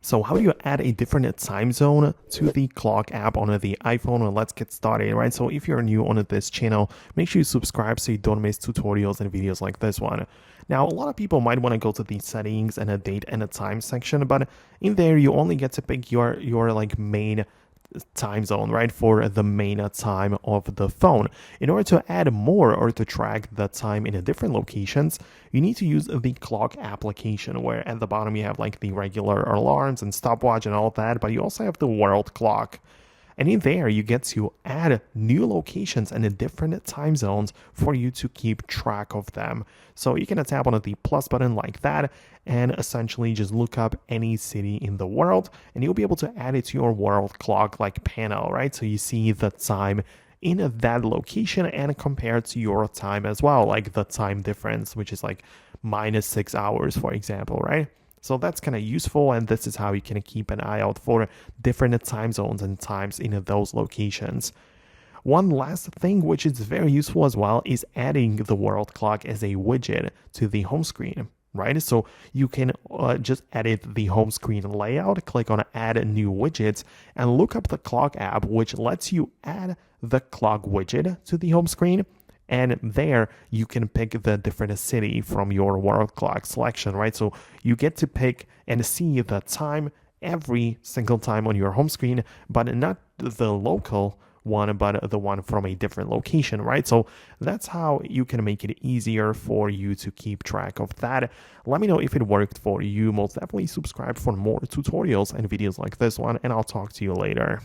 So how do you add a different time zone to the clock app on the iPhone? Well, let's get started, right? So if you're new on this channel, make sure you subscribe so you don't miss tutorials and videos like this one. Now, a lot of people might want to go to the settings and a date and a time section, but in there you only get to pick your like main time zone, right, for the main time of the phone. In order to add more or to track the time in different locations, you need to use the clock application, where at the bottom you have like the regular alarms and stopwatch and all that, but you also have the world clock. And in there, you get to add new locations and different time zones for you to keep track of them. So you can tap on the plus button like that and essentially just look up any city in the world and you'll be able to add it to your world clock like panel, right? So you see the time in that location and compare to your time as well, like the time difference, which is like -6 hours, for example, right? So that's kind of useful, and this is how you can keep an eye out for different time zones and times in those locations. One last thing which is very useful as well is adding the world clock as a widget to the home screen, right? So you can just edit the home screen layout, click on add new widgets, and look up the clock app, which lets you add the clock widget to the home screen. And there you can pick the different city from your world clock selection, right? So you get to pick and see the time every single time on your home screen, but not the local one, but the one from a different location, right? So that's how you can make it easier for you to keep track of that. Let me know if it worked for you. Most definitely subscribe for more tutorials and videos like this one, and I'll talk to you later.